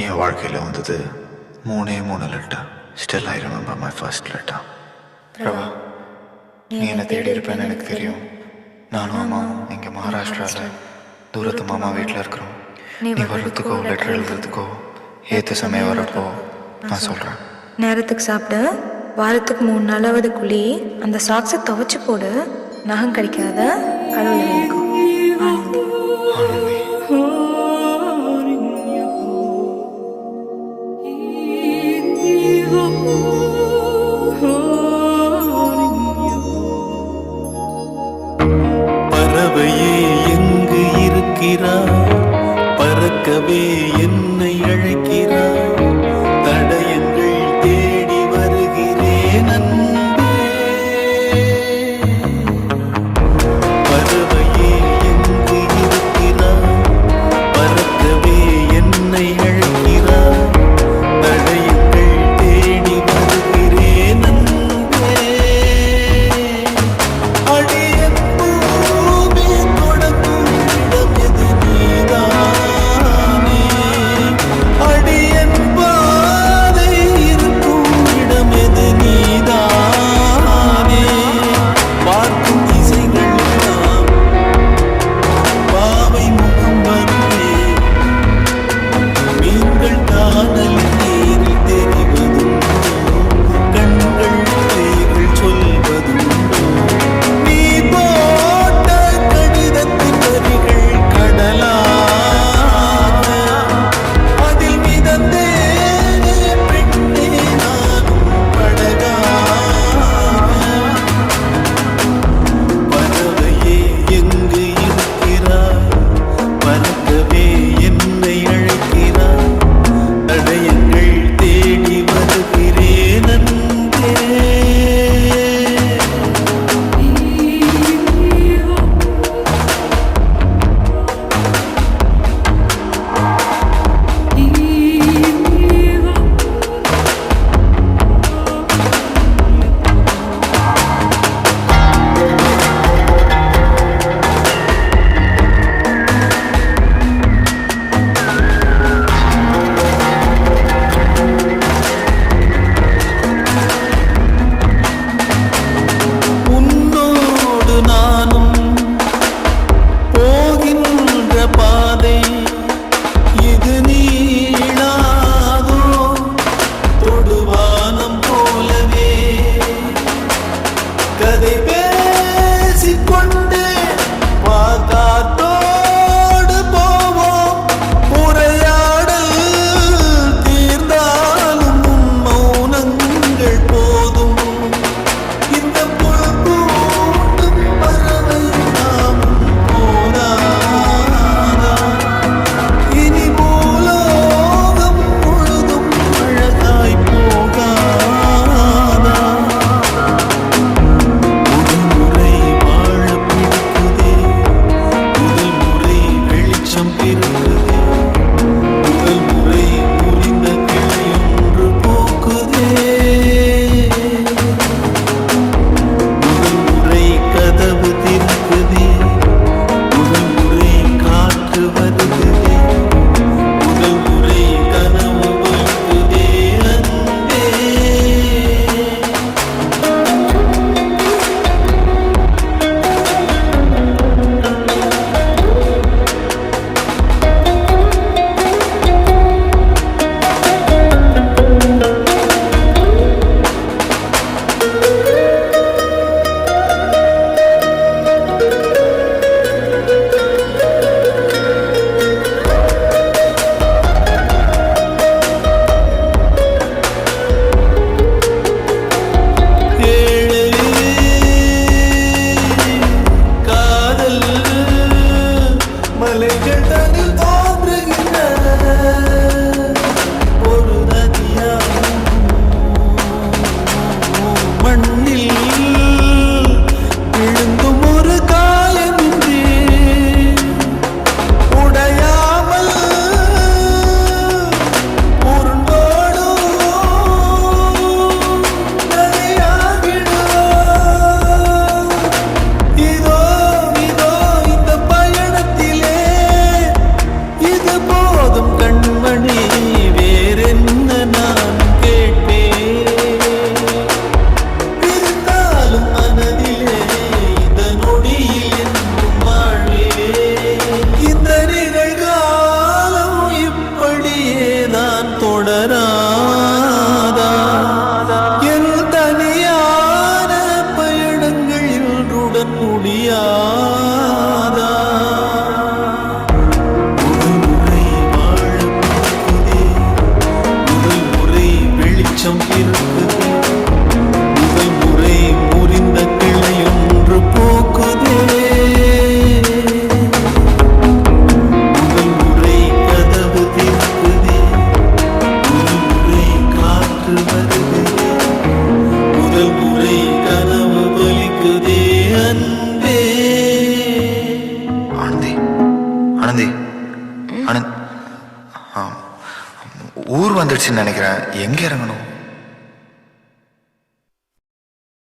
என் வாழ்க்கையில் வந்தது 3 letter. Still I remember my first letter. Prabha, நீ என்னை தேடி இருப்பேன்னு எனக்கு தெரியும். நானும் அம்மாவும் இங்கே மகாராஷ்டிராவில் தூரத்து மாமா வீட்டில் இருக்கிறோம். நீ வர்றதுக்கோ லெட்டர் எழுதுறதுக்கோ ஏற்ற சமயம் வரப்போ நான் சொல்கிறேன். நேரத்துக்கு சாப்பிடு. வாரத்துக்கு 3 நாளாவது குழி. அந்த சாக்ஸை துவைச்சு போடு. நகம் கிடைக்காத கடவுள் இருக்கும். ஆனந்தி. ஆனந்தி. பறவையே எங்கு இருக்கிறாய்? பறக்கவே என்னை அழைக்கிறாய். தடயங்கள் தேடி வருகிறேன் அன்பே. பறவையே எங்கு இருக்கிறாய்? பறக்கவே என்னை அழைக்கிறாய். தடயங்கள் தேடி வருகிறேன் அன்பே. அடியன் பூமி தொடங்கும் இடம் எது நீதானே. அடியன் பாதை இருக்கும் இடம் எது நீதானே. பார்க்கும் திசைகள் எல்லாம் பாவை முகம் வருமே. மீன்கள் காணல் நீரில் தெரிவதுண்டோ? கண்கள் பேய்கள் சொல்வதுண்டோ? நீ போட்ட கடிதத்தின் வரிகள் கடலாக அதில் மிதந்தேனே பெண்ணே நானும் படகாக. பறவையே எங்கு இருக்கிறாய்? பறக்கவே என்னை அழைக்கிறாய். தடயங்கள் தேடி வருகிறேன் அன்பே. உன்னோடு நானும் போகின்ற பாதை இது நீளாதோ? தொடுவானம் போலவே கதை பேசிக்கொண்டே வாக்காத்தோடு போவோம். உரையாடல் தீர்ந்தாலும் உன் மௌனங்கள் போதும். இந்த புல் பூண்டும் பறவை நாமும் போராதா? இனி பூலோகம் முழுதும் அழகாய் போகாதா? முதல் முறை வாழ பிடிக்குதே. முதல் முறை வெளிச்சம் பிறக்குதே. முதல் முறை முறிந்த கிளையொன்று பூக்குதே. முதல் முறை கதவு திறக்குதே. முதல் முறை காற்று வருகுதே. முதல் முறை கனவு வருகுதே அன்பே. காதல் மலைகள் தனில் தோன்றுகின்ற ஒரு நதியாகும். மண்ணில் விழுந்தும் ஒரு காயமின்றி உடையாமல் உருண்டோடும் நதியாகிடுவோம். இதோ இதோ இந்த பயணத்திலே இது போதும் ஆனந்தி ஆனந்த் ஊர் வந்துடுச்சுன்னு நினைக்கிறேன். எங்க இறங்கணும்?